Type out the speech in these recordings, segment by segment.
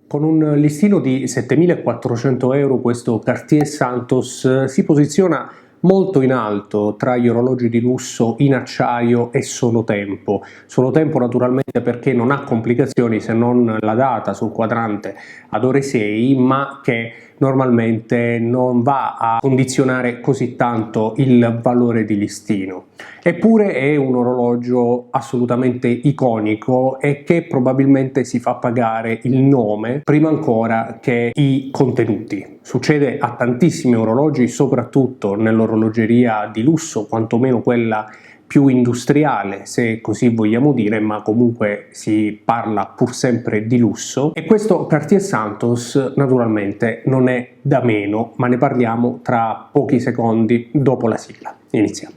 Con un listino di 7.400 euro questo Cartier Santos si posiziona molto in alto tra gli orologi di lusso in acciaio e solo tempo. Solo tempo naturalmente perché non ha complicazioni se non la data sul quadrante ad ore 6, ma che normalmente non va a condizionare così tanto il valore di listino. Eppure è un orologio assolutamente iconico e che probabilmente si fa pagare il nome prima ancora che i contenuti. Succede a tantissimi orologi, soprattutto nell'orologeria di lusso, quantomeno quella più industriale, se così vogliamo dire, ma comunque si parla pur sempre di lusso. E questo Cartier Santos naturalmente non è da meno, ma ne parliamo tra pochi secondi dopo la sigla. Iniziamo.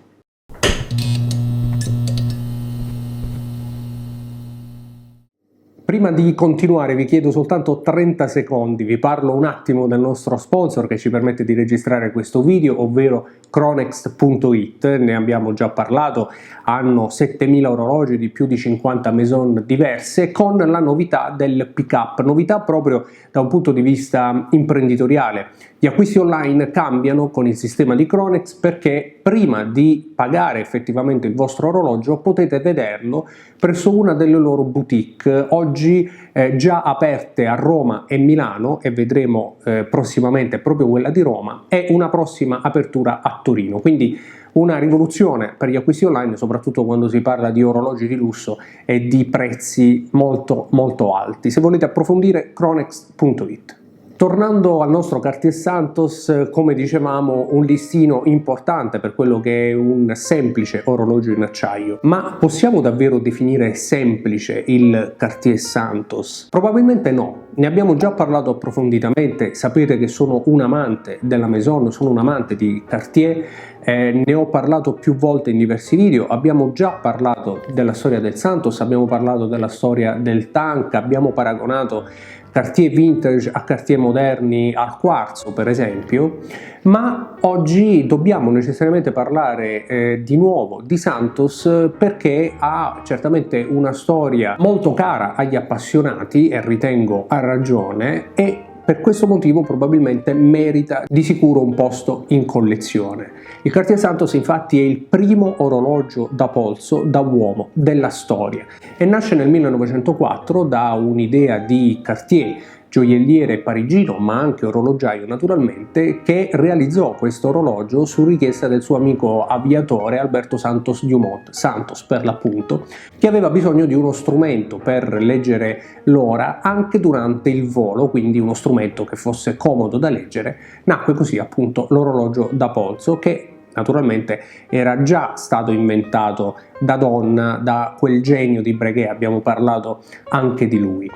Prima di continuare vi chiedo soltanto 30 secondi, vi parlo un attimo del nostro sponsor che ci permette di registrare questo video, ovvero Chronext.it. Ne abbiamo già parlato, hanno 7.000 orologi di più di 50 maison diverse, con la novità del pick-up, novità proprio da un punto di vista imprenditoriale. Gli acquisti online cambiano con il sistema di Chronext perché prima di pagare effettivamente il vostro orologio potete vederlo presso una delle loro boutique, oggi già aperte a Roma e Milano, e vedremo prossimamente proprio quella di Roma, e una prossima apertura a Torino. Quindi una rivoluzione per gli acquisti online, soprattutto quando si parla di orologi di lusso e di prezzi molto alti. Se volete approfondire, Chronext.it. Tornando al nostro Cartier Santos, come dicevamo, un listino importante per quello che è un semplice orologio in acciaio. Ma possiamo davvero definire semplice il Cartier Santos? Probabilmente no, ne abbiamo già parlato approfonditamente, sapete che sono un amante della Maison, sono un amante di Cartier, ne ho parlato più volte in diversi video, abbiamo già parlato della storia del Santos, abbiamo parlato della storia del Tank, abbiamo paragonato Cartier vintage a Cartier moderni al quarzo per esempio, ma oggi dobbiamo necessariamente parlare di nuovo di Santos perché ha certamente una storia molto cara agli appassionati, e ritengo a ragione, e per questo motivo probabilmente merita di sicuro un posto in collezione. Il Cartier Santos infatti è il primo orologio da polso da uomo della storia e nasce nel 1904 da un'idea di Cartier, gioielliere parigino ma anche orologiaio naturalmente, che realizzò questo orologio su richiesta del suo amico aviatore Alberto Santos Dumont, Santos per l'appunto, che aveva bisogno di uno strumento per leggere l'ora anche durante il volo, quindi uno strumento che fosse comodo da leggere. Nacque così appunto l'orologio da polso, che naturalmente era già stato inventato da Donna, da quel genio di Breguet, abbiamo parlato anche di lui.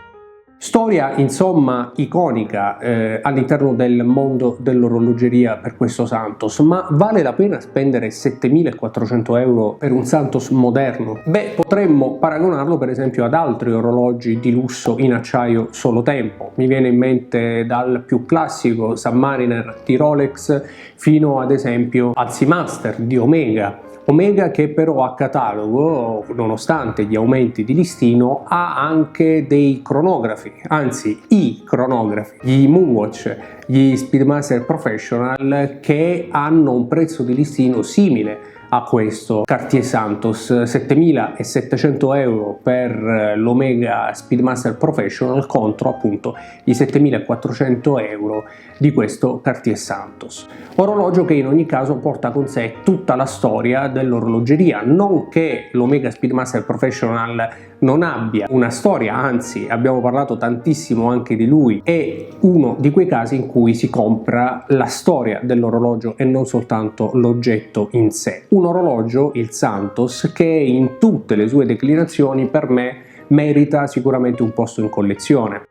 Storia insomma iconica all'interno del mondo dell'orologeria per questo Santos, ma vale la pena spendere 7.400 euro per un Santos moderno? Beh, potremmo paragonarlo per esempio ad altri orologi di lusso in acciaio solo tempo. Mi viene in mente dal più classico Submariner di Rolex fino ad esempio al Seamaster di Omega. Omega che però a catalogo, nonostante gli aumenti di listino, ha anche dei cronografi, anzi i cronografi, gli Moonwatch, gli Speedmaster Professional, che hanno un prezzo di listino simile a questo Cartier Santos. 7.700 euro per l'Omega Speedmaster Professional contro appunto i 7.400 euro di questo Cartier Santos. Orologio che in ogni caso porta con sé tutta la storia dell'orologeria, non che l'Omega Speedmaster Professional non abbia una storia, anzi abbiamo parlato tantissimo anche di lui, è uno di quei casi in cui si compra la storia dell'orologio e non soltanto l'oggetto in sé. Un orologio, il Santos, che in tutte le sue declinazioni per me merita sicuramente un posto in collezione.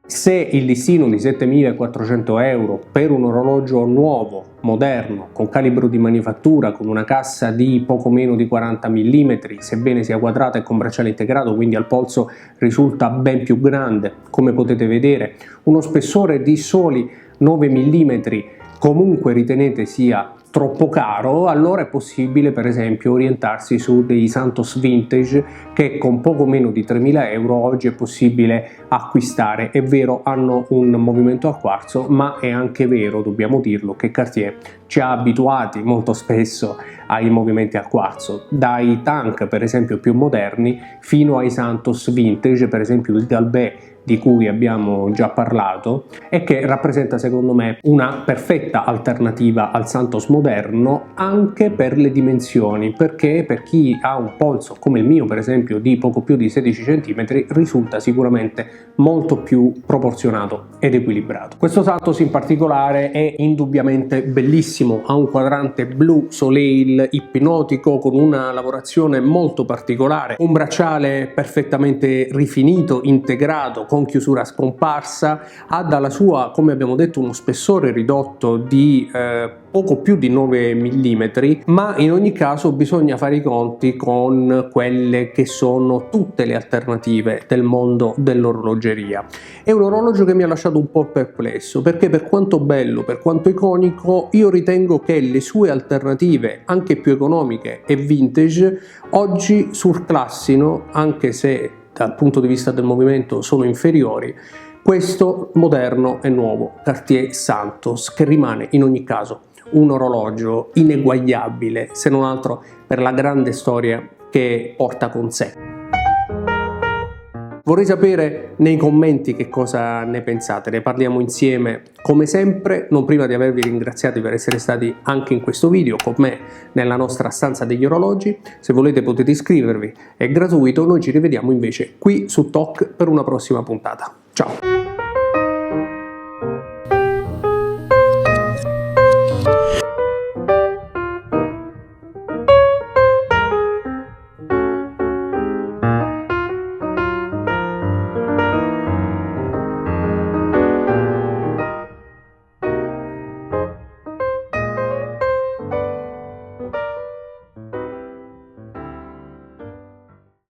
Se il listino di 7.400 euro per un orologio nuovo, moderno, con calibro di manifattura, con una cassa di poco meno di 40 mm, sebbene sia quadrata e con bracciale integrato, quindi al polso risulta ben più grande, come potete vedere, uno spessore di soli 9 mm, comunque ritenete sia troppo caro, allora è possibile per esempio orientarsi su dei Santos Vintage che con poco meno di 3.000 euro oggi è possibile acquistare. È vero, hanno un movimento a quarzo, ma è anche vero, dobbiamo dirlo, che Cartier ci ha abituati molto spesso ai movimenti a quarzo, dai tank per esempio più moderni fino ai Santos Vintage, per esempio il Galbé di cui abbiamo già parlato e che rappresenta secondo me una perfetta alternativa al Santos moderno anche per le dimensioni, perché per chi ha un polso come il mio per esempio di poco più di 16 cm risulta sicuramente molto più proporzionato ed equilibrato. Questo Santos in particolare è indubbiamente bellissimo, ha un quadrante blu soleil ipnotico con una lavorazione molto particolare, un bracciale perfettamente rifinito, integrato con chiusura scomparsa, ha dalla sua, come abbiamo detto, uno spessore ridotto di poco più di 9 mm, ma in ogni caso bisogna fare i conti con quelle che sono tutte le alternative del mondo dell'orologeria. È un orologio che mi ha lasciato un po' perplesso, perché per quanto bello, per quanto iconico, io ritengo che le sue alternative, anche più economiche e vintage, oggi surclassino, anche se dal punto di vista del movimento sono inferiori, questo moderno e nuovo Cartier Santos, che rimane in ogni caso un orologio ineguagliabile, se non altro per la grande storia che porta con sé. Vorrei sapere nei commenti che cosa ne pensate, ne parliamo insieme come sempre, non prima di avervi ringraziati per essere stati anche in questo video con me nella nostra stanza degli orologi. Se volete potete iscrivervi, è gratuito, noi ci rivediamo invece qui su TOC per una prossima puntata. Ciao!